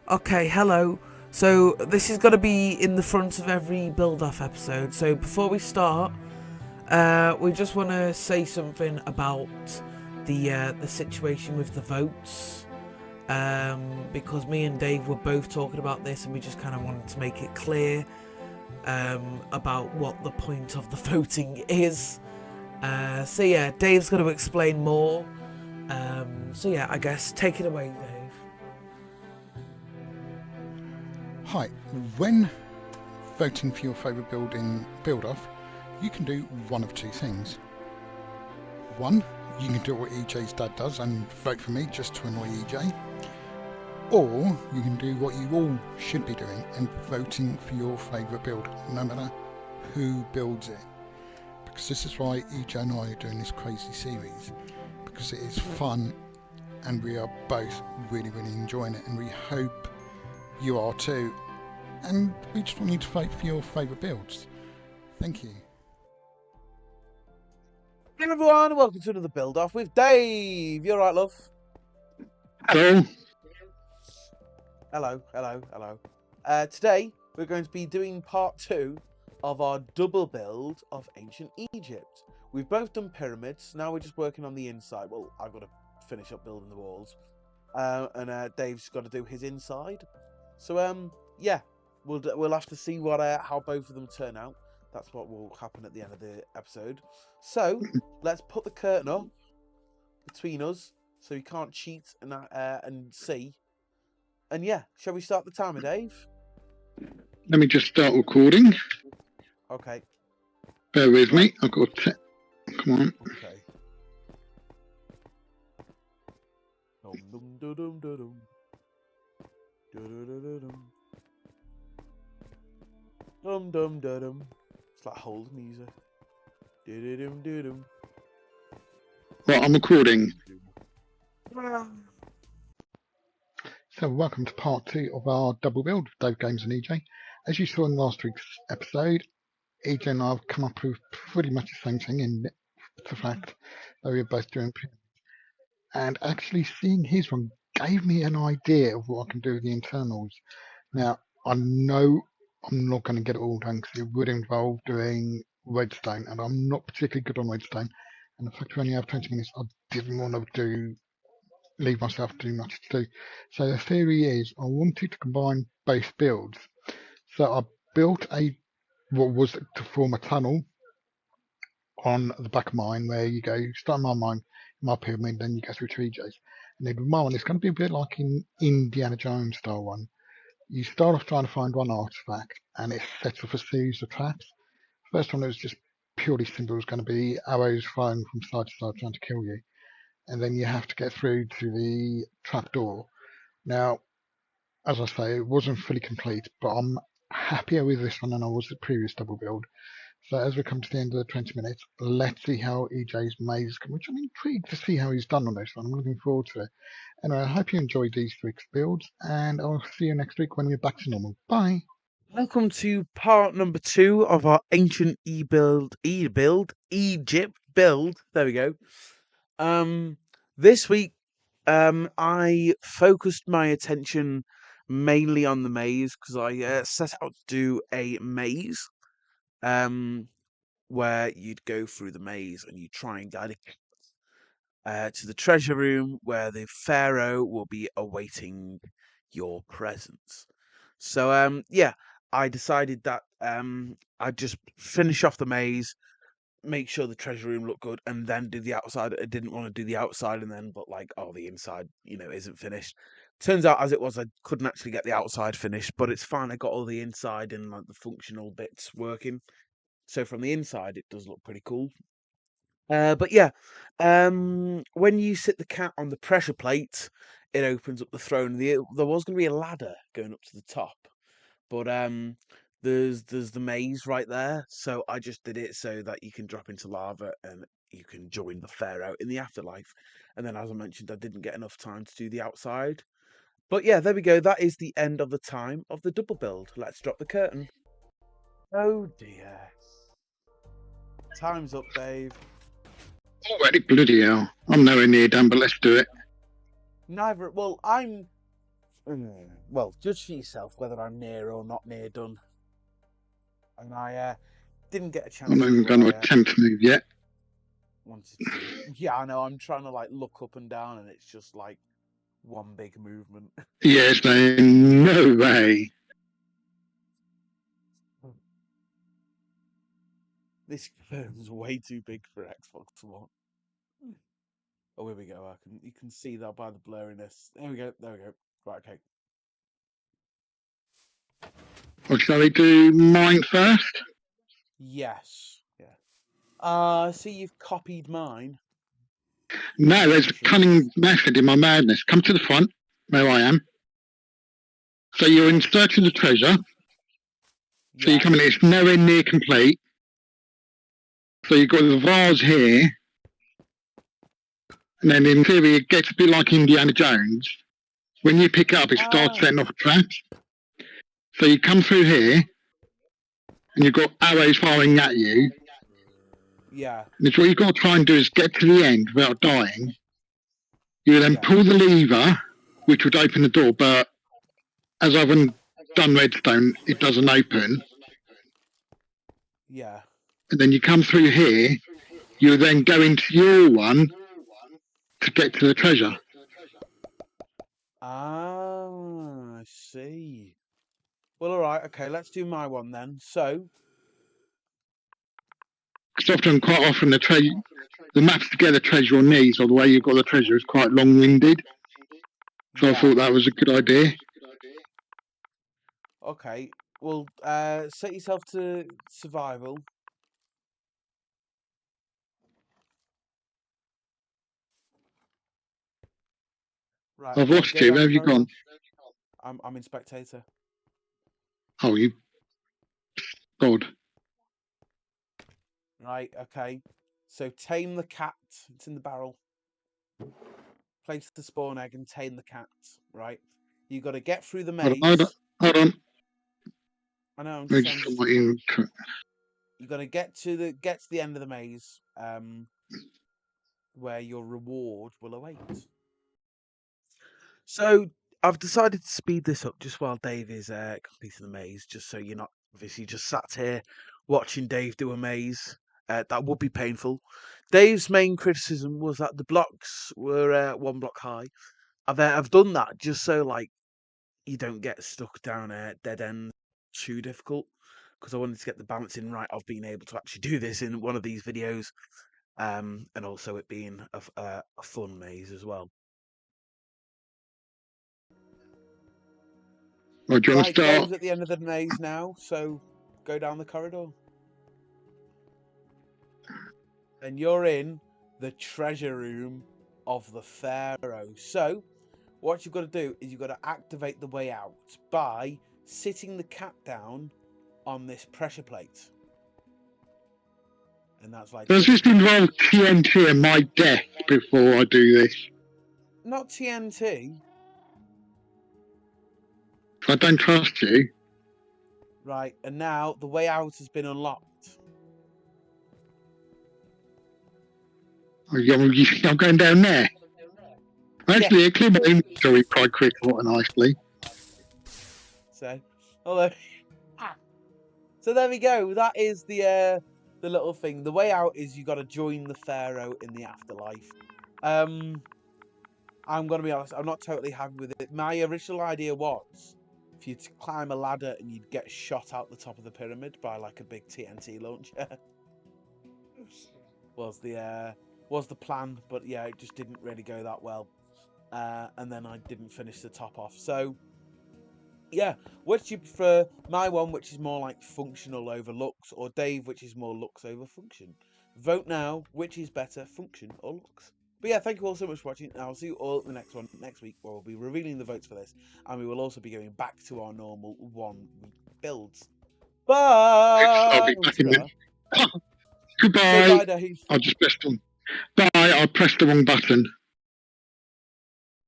Okay, hello. So this is going to be in the front of every build-off episode. So before we start, we just want to say something about the situation with the votes. Because me and Dave were both talking about this, and we just kind of wanted to make it clear about what the point of the voting is. So yeah, Dave's going to explain more. So yeah, I guess take it away, Dave. Hi, when voting for your favourite build in Build-Off, you can do one of two things. One, you can do what EJ's dad does and vote for me just to annoy EJ. Or you can do what you all should be doing and voting for your favourite build, no matter who builds it. Because this is why EJ and I are doing this crazy series, because it is fun and we are both really enjoying it, and we hope you are too, and we just want you to vote for your favourite builds. Thank you. Hey everyone, welcome to another build off with Dave. You alright, love? Hello. Hello. Today we're going to be doing part 2 of our double build of ancient Egypt. We've both done pyramids, now we're just working on the inside. Well, I've got to finish up building the walls. And Dave's got to do his inside. So yeah, we'll have to see what how both of them turn out. That's what will happen at the end of the episode. So let's put the curtain up between us, so you can't cheat and see. And yeah, shall we start the timer, Dave? Let me just start recording. Okay. Bear with me. I've got to... Come on. Okay. Dum dum dum dum dum dum dum. It's like hold music. Dum. Right, I'm recording. So welcome to part 2 of our double build with Dave Games and EJ. As you saw in last week's episode, EJ and I have come up with pretty much the same thing in the fact that we are both doing pyramids. And actually seeing his one gave me an idea of what I can do with the internals. Now, I know I'm not going to get it all done because it would involve doing redstone, and I'm not particularly good on redstone. And the fact we only have 20 minutes, I didn't want to leave myself too much to do. So the theory is I wanted to combine both builds. So I built what was to form a tunnel on the back of mine, where you go start my mine, my pyramid, then you go through to EJ's. And then with my one, it's going to be a bit like in Indiana Jones style one. You start off trying to find one artifact, and it sets off a series of traps. First one is just purely simple. It's going to be arrows thrown from side to side trying to kill you, and then you have to get through to the trap door. Now, as I say, it wasn't fully complete, but I'm happier with this one than I was the previous double build. So as we come to the end of the 20 minutes, let's see how EJ's maze, which I'm intrigued to see how he's done on this one. I'm looking forward to it. Anyway, I hope you enjoyed these week's builds, and I'll see you next week when we're back to normal. Bye. Welcome to part number 2 of our ancient Egypt build. There we go. This week, I focused my attention mainly on the maze because I set out to do a maze, where you'd go through the maze and you try and guide it to the treasure room where the pharaoh will be awaiting your presence. So yeah, I decided that I'd just finish off the maze, make sure the treasure room looked good, and then do the outside. I didn't want to do the outside and then, but like, oh, the inside, isn't finished. Turns out, as it was, I couldn't actually get the outside finished, but it's fine. I got all the inside and like the functional bits working. So from the inside, it does look pretty cool. But yeah, when you sit the cat on the pressure plate, it opens up the throne. There was going to be a ladder going up to the top, but there's the maze right there. So I just did it so that you can drop into lava and you can join the pharaoh in the afterlife. And then, as I mentioned, I didn't get enough time to do the outside. But yeah, there we go. That is the end of the time of the double build. Let's drop the curtain. Oh dear. Time's up, Dave. Already, bloody hell. I'm nowhere near done, but let's do it. Neither. Well, I'm Well, judge for yourself whether I'm near or not near done. And I didn't get a chance I'm not even going to attempt to move yet. wanted to. Yeah, I know. I'm trying to like look up and down, and it's just like one big movement. Yes, no way. This phone's way too big for Xbox One. Oh, here we go. You can see that by the blurriness. There we go. Right, okay. Well, shall we do mine first? Yes. Yeah. See, you've copied mine. No, there's a cunning method in my madness. Come to the front, where I am. So you're in search of the treasure. So you come in, it's nowhere near complete. So you've got the vase here. And then in theory, it gets a bit like Indiana Jones. When you pick it up, it starts setting off a trap. So you come through here, and you've got arrows firing at you. Yeah. And what you've got to try and do is get to the end without dying. You then pull the lever, which would open the door, but as I haven't done redstone, it doesn't open. Yeah. And then you come through here, you then go into your one to get to the treasure. Ah, I see. Well, all right, okay, let's do my one then. So, because quite often the maps to get the treasure on these, or the way you've got the treasure, is quite long-winded. So I thought that was a good idea. Okay, well, set yourself to survival. Right. I've lost you. Where have you gone? I'm in spectator. Oh, you God. Right, okay. So tame the cat. It's in the barrel. Place the spawn egg and tame the cat. Right. You got to get through the maze. Hold on. I know. You got to get to the end of the maze, where your reward will await. So I've decided to speed this up just while Dave is completing the maze, just so you're not obviously just sat here watching Dave do a maze. That would be painful. Dave's main criticism was that the blocks were 1 block high. I've done that just so like you don't get stuck down a dead end too difficult, because I wanted to get the balancing right of being able to actually do this in one of these videos, and also it being a fun maze as well. Right, do you want to start? Dave's at the end of the maze now, so go down the corridor. And you're in the treasure room of the Pharaoh. So, what you've got to do is you've got to activate the way out by sitting the cat down on this pressure plate. And that's like... Does this involve TNT and my death before I do this? Not TNT. I don't trust you. Right, and now the way out has been unlocked. I'm going down there. Actually, I cleared my inventory quite quickly and nicely. So, so there we go. That is the little thing. The way out is you got to join the Pharaoh in the afterlife. I'm gonna be honest. I'm not totally happy with it. My original idea was for you to climb a ladder and you'd get shot out the top of the pyramid by like a big TNT launcher. was the plan, but yeah, it just didn't really go that well. And then I didn't finish the top off. So yeah, which do you prefer? My one, which is more like functional over looks, or Dave, which is more looks over function? Vote now. Which is better, function or looks? But yeah, thank you all so much for watching. I'll see you all in the next one next week, where we'll be revealing the votes for this, and we will also be going back to our normal 1 week builds. Bye. I'll be back in Goodbye. Say bye, Dave. I'll just press the wrong button.